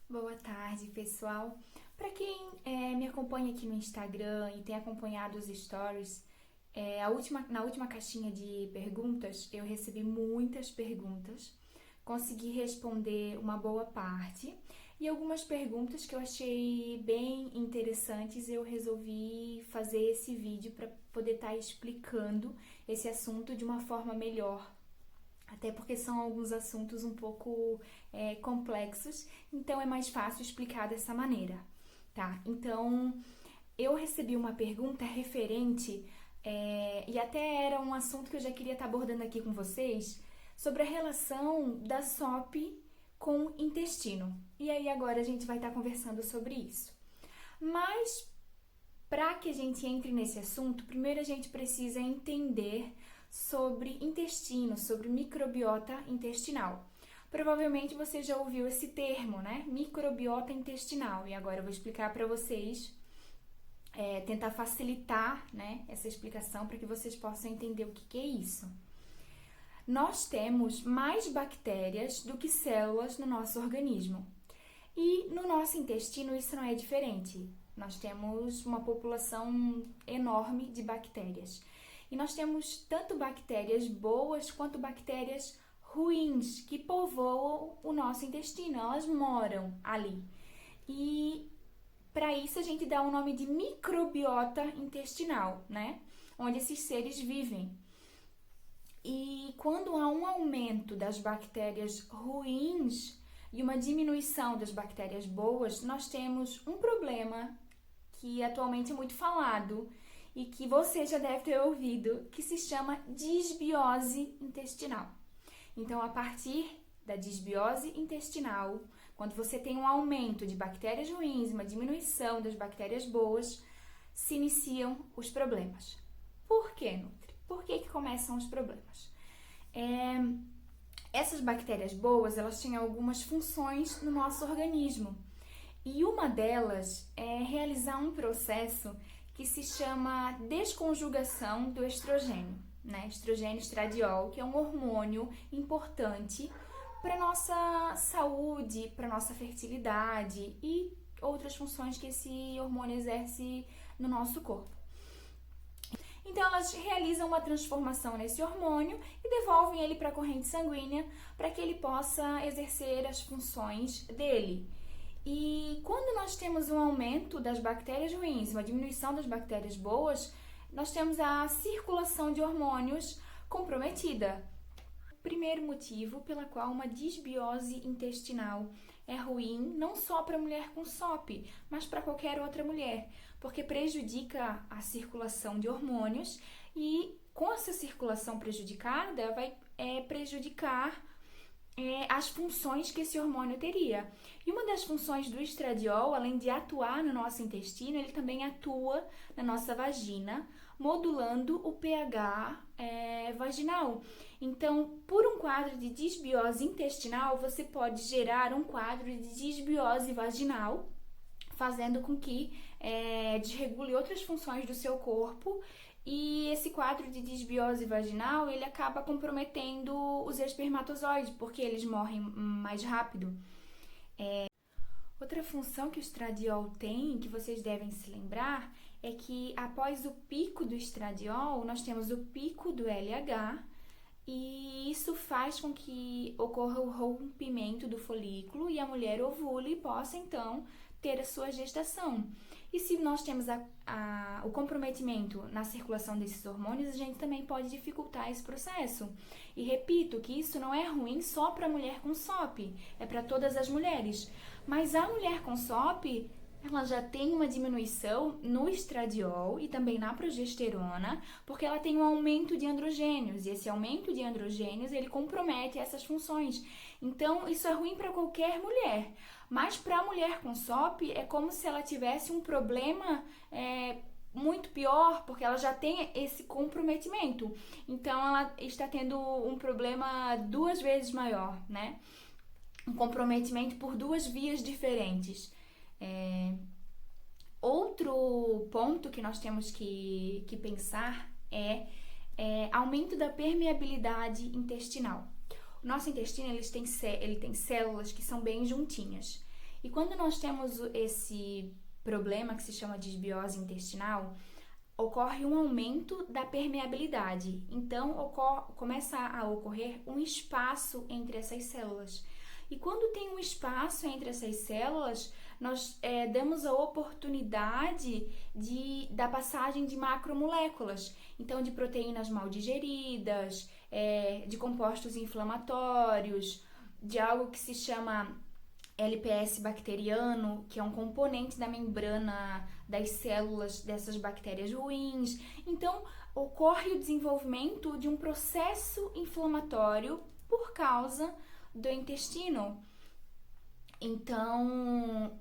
Boa tarde, pessoal. Para quem me acompanha aqui no Instagram e tem acompanhado os stories, na última caixinha de perguntas eu recebi muitas perguntas, consegui responder uma boa parte e algumas perguntas que eu achei bem interessantes eu resolvi fazer esse vídeo para poder estar explicando esse assunto de uma forma melhor. Até porque são alguns assuntos um pouco complexos, então é mais fácil explicar dessa maneira, tá? Então, eu recebi uma pergunta referente, e até era um assunto que eu já queria estar abordando aqui com vocês, sobre a relação da SOP com o intestino. E aí agora a gente vai estar conversando sobre isso. Mas, para que a gente entre nesse assunto, primeiro a gente precisa entender sobre intestino, sobre microbiota intestinal. Provavelmente você já ouviu esse termo, né? Microbiota intestinal. E agora eu vou explicar para vocês, tentar facilitar, né, essa explicação para que vocês possam entender o que é isso. Nós temos mais bactérias do que células no nosso organismo. E no nosso intestino isso não é diferente. Nós temos uma população enorme de bactérias. E nós temos tanto bactérias boas quanto bactérias ruins que povoam o nosso intestino, elas moram ali. E para isso a gente dá o nome de microbiota intestinal, né? Onde esses seres vivem. E quando há um aumento das bactérias ruins e uma diminuição das bactérias boas, nós temos um problema que atualmente é muito falado e que você já deve ter ouvido, que se chama disbiose intestinal. Então, a partir da disbiose intestinal, quando você tem um aumento de bactérias ruins, uma diminuição das bactérias boas, se iniciam os problemas. Por quê, Nutri? Por que começam os problemas? Essas bactérias boas, elas têm algumas funções no nosso organismo. E uma delas é realizar um processo que se chama desconjugação do estrogênio, né? Estrogênio estradiol, que é um hormônio importante para nossa saúde, para nossa fertilidade e outras funções que esse hormônio exerce no nosso corpo. Então, elas realizam uma transformação nesse hormônio e devolvem ele para a corrente sanguínea para que ele possa exercer as funções dele. E quando nós temos um aumento das bactérias ruins, uma diminuição das bactérias boas, nós temos a circulação de hormônios comprometida. Primeiro motivo pela qual uma disbiose intestinal é ruim, não só para a mulher com SOP, mas para qualquer outra mulher, porque prejudica a circulação de hormônios e com essa circulação prejudicada vai prejudicar as funções que esse hormônio teria. E uma das funções do estradiol, além de atuar no nosso intestino, ele também atua na nossa vagina, modulando o pH vaginal. Então, por um quadro de disbiose intestinal, você pode gerar um quadro de disbiose vaginal, fazendo com que desregule outras funções do seu corpo. E esse quadro de disbiose vaginal, ele acaba comprometendo os espermatozoides, porque eles morrem mais rápido. Outra função que o estradiol tem, que vocês devem se lembrar, é que após o pico do estradiol, nós temos o pico do LH, e isso faz com que ocorra o rompimento do folículo e a mulher ovule e possa, então, ter a sua gestação. E se nós temos o comprometimento na circulação desses hormônios, a gente também pode dificultar esse processo. E repito que isso não é ruim só para a mulher com SOP, é para todas as mulheres. Mas a mulher com SOP, ela já tem uma diminuição no estradiol e também na progesterona, porque ela tem um aumento de androgênios, e esse aumento de androgênios, ele compromete essas funções. Então, isso é ruim para qualquer mulher, mas para a mulher com SOP é como se ela tivesse um problema muito pior, porque ela já tem esse comprometimento. Então, ela está tendo um problema 2 vezes maior, né? Um comprometimento por 2 vias diferentes. Outro ponto que nós temos que pensar é aumento da permeabilidade intestinal. O nosso intestino ele tem células que são bem juntinhas. E quando nós temos esse problema que se chama disbiose intestinal, ocorre um aumento da permeabilidade. Então, começa a ocorrer um espaço entre essas células. E quando tem um espaço entre essas células, nós damos a oportunidade da passagem de macromoléculas. Então, de proteínas mal digeridas, de compostos inflamatórios, de algo que se chama LPS bacteriano, que é um componente da membrana das células dessas bactérias ruins. Então, ocorre o desenvolvimento de um processo inflamatório por causa do intestino. Então,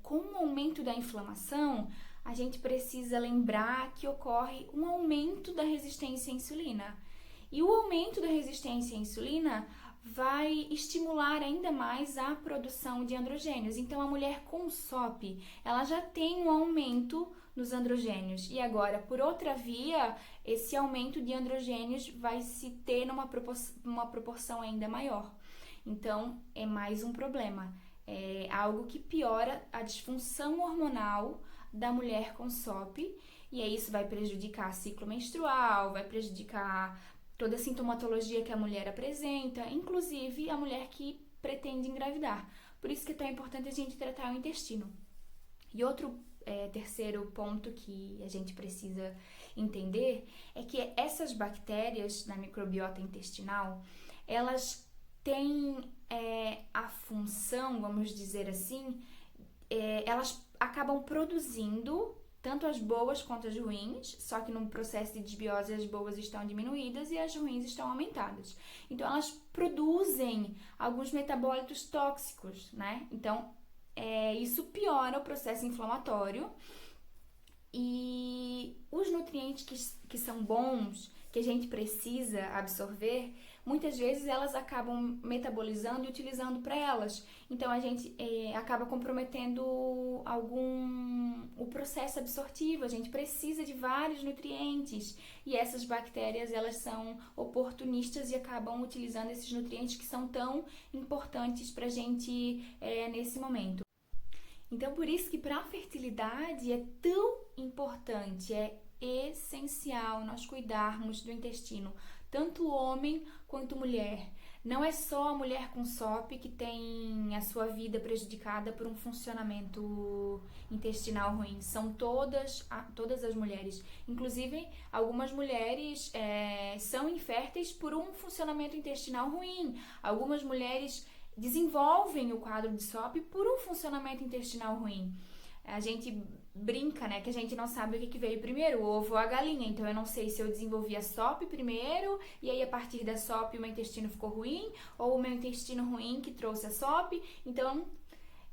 com o aumento da inflamação, a gente precisa lembrar que ocorre um aumento da resistência à insulina. E o aumento da resistência à insulina vai estimular ainda mais a produção de androgênios. Então, a mulher com SOP, ela já tem um aumento nos androgênios. E agora, por outra via, esse aumento de androgênios vai se ter numa proporção ainda maior. Então, é mais um problema. É algo que piora a disfunção hormonal da mulher com SOP. E aí isso vai prejudicar o ciclo menstrual, vai prejudicar toda a sintomatologia que a mulher apresenta, inclusive a mulher que pretende engravidar. Por isso que é tão importante a gente tratar o intestino. E outro terceiro ponto que a gente precisa entender é que essas bactérias na microbiota intestinal, elas têm a função, vamos dizer assim, elas acabam produzindo tanto as boas quanto as ruins, só que no processo de desbiose as boas estão diminuídas e as ruins estão aumentadas. Então, elas produzem alguns metabólitos tóxicos, né? Então, isso piora o processo inflamatório e os nutrientes que são bons, que a gente precisa absorver, muitas vezes elas acabam metabolizando e utilizando para elas. Então, a gente acaba comprometendo o processo absortivo. A gente precisa de vários nutrientes e essas bactérias, elas são oportunistas e acabam utilizando esses nutrientes que são tão importantes para a gente nesse momento. Então, por isso que para a fertilidade é tão importante, é essencial nós cuidarmos do intestino, tanto homem quanto mulher. Não é só a mulher com SOP que tem a sua vida prejudicada por um funcionamento intestinal ruim. São todas as mulheres. Inclusive, algumas mulheres são inférteis por um funcionamento intestinal ruim. Algumas mulheres desenvolvem o quadro de SOP por um funcionamento intestinal ruim. A gente brinca, né, que a gente não sabe o que veio primeiro, o ovo ou a galinha. Então, eu não sei se eu desenvolvi a SOP primeiro, e aí a partir da SOP o meu intestino ficou ruim, ou o meu intestino ruim que trouxe a SOP. Então,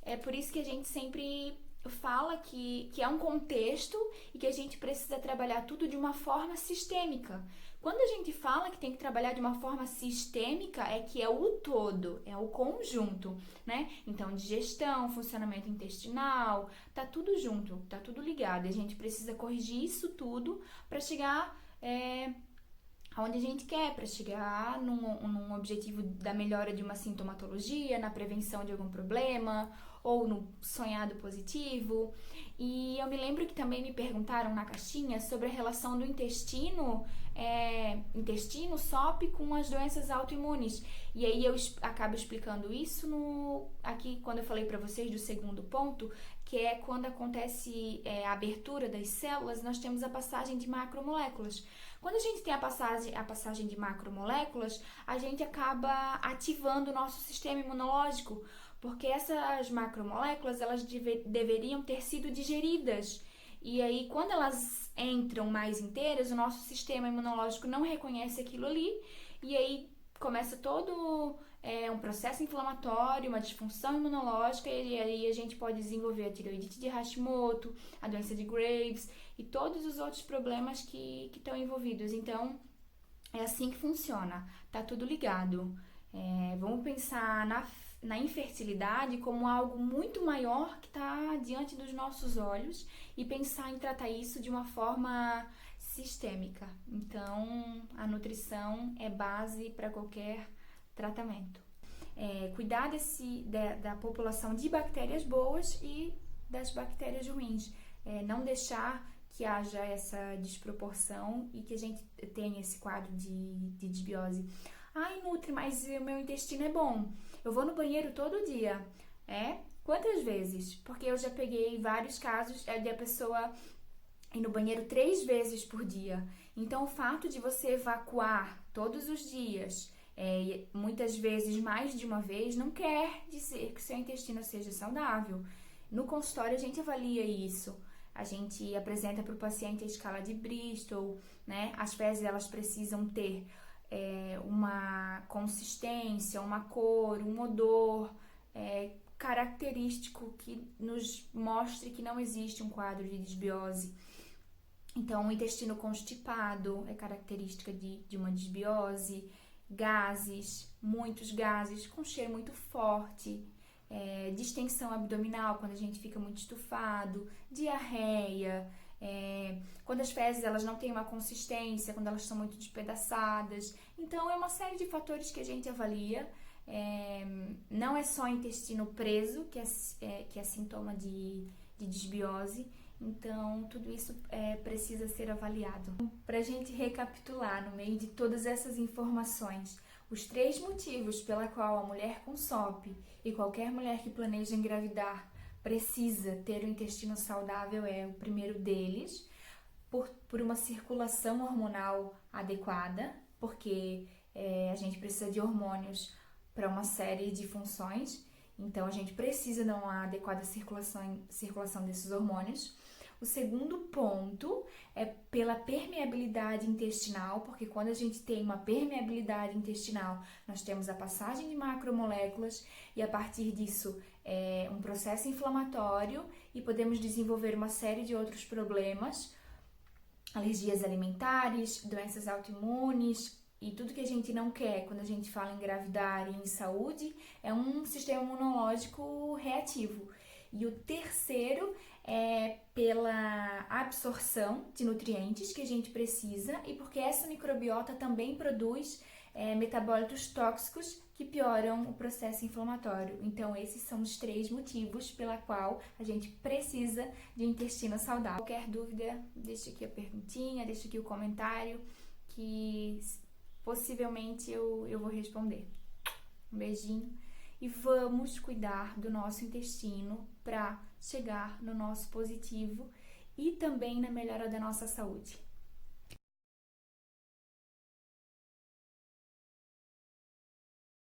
é por isso que a gente sempre fala que é um contexto e que a gente precisa trabalhar tudo de uma forma sistêmica. Quando a gente fala que tem que trabalhar de uma forma sistêmica, é que é o todo, é o conjunto, né? Então, digestão, funcionamento intestinal, tá tudo junto, tá tudo ligado. E a gente precisa corrigir isso tudo para chegar aonde a gente quer, para chegar num objetivo da melhora de uma sintomatologia, na prevenção de algum problema, ou no sonhado positivo. E eu me lembro que também me perguntaram na caixinha sobre a relação do intestino SOP com as doenças autoimunes. E aí eu acabo explicando isso aqui quando eu falei para vocês do segundo ponto, que é quando acontece a abertura das células, nós temos a passagem de macromoléculas. Quando a gente tem a passagem de macromoléculas, a gente acaba ativando o nosso sistema imunológico, porque essas macromoléculas, elas deveriam ter sido digeridas. E aí, quando elas entram mais inteiras, o nosso sistema imunológico não reconhece aquilo ali, e aí começa todo um processo inflamatório, uma disfunção imunológica, e aí a gente pode desenvolver a tireoidite de Hashimoto, a doença de Graves e todos os outros problemas que estão envolvidos. Então, é assim que funciona, tá tudo ligado. Vamos pensar na infertilidade como algo muito maior que está diante dos nossos olhos e pensar em tratar isso de uma forma sistêmica. Então, a nutrição é base para qualquer tratamento. cuidar da população de bactérias boas e das bactérias ruins. Não deixar que haja essa desproporção e que a gente tenha esse quadro de desbiose. Ai, Nutri, mas o meu intestino é bom. Eu vou no banheiro todo dia. Quantas vezes? Porque eu já peguei vários casos de a pessoa ir no banheiro 3 vezes por dia. Então, o fato de você evacuar todos os dias, muitas vezes mais de uma vez, não quer dizer que seu intestino seja saudável. No consultório, a gente avalia isso. A gente apresenta para o paciente a escala de Bristol, né? As fezes, elas precisam ter uma consistência, uma cor, um odor característico que nos mostre que não existe um quadro de desbiose. Então, o intestino constipado é característica de uma desbiose, gases, muitos gases, com cheiro muito forte, distensão abdominal, quando a gente fica muito estufado, diarreia, quando as fezes elas não têm uma consistência, quando elas são muito despedaçadas. Então, é uma série de fatores que a gente avalia. Não é só intestino preso que é sintoma de desbiose. Então, tudo isso precisa ser avaliado. Para a gente recapitular, no meio de todas essas informações, os 3 motivos pela qual a mulher com SOP e qualquer mulher que planeja engravidar precisa ter um intestino saudável o primeiro deles, por uma circulação hormonal adequada, porque a gente precisa de hormônios para uma série de funções, então a gente precisa de uma adequada circulação desses hormônios. O segundo ponto é pela permeabilidade intestinal, porque quando a gente tem uma permeabilidade intestinal, nós temos a passagem de macromoléculas e a partir disso um processo inflamatório e podemos desenvolver uma série de outros problemas, alergias alimentares, doenças autoimunes e tudo que a gente não quer quando a gente fala em engravidar e em saúde é um sistema imunológico reativo. E o terceiro é pela absorção de nutrientes que a gente precisa e porque essa microbiota também produz metabólitos tóxicos que pioram o processo inflamatório. Então, esses são os 3 motivos pela qual a gente precisa de um intestino saudável. Qualquer dúvida, deixa aqui a perguntinha, deixa aqui o comentário que possivelmente eu vou responder. Um beijinho. E vamos cuidar do nosso intestino para chegar no nosso positivo e também na melhora da nossa saúde.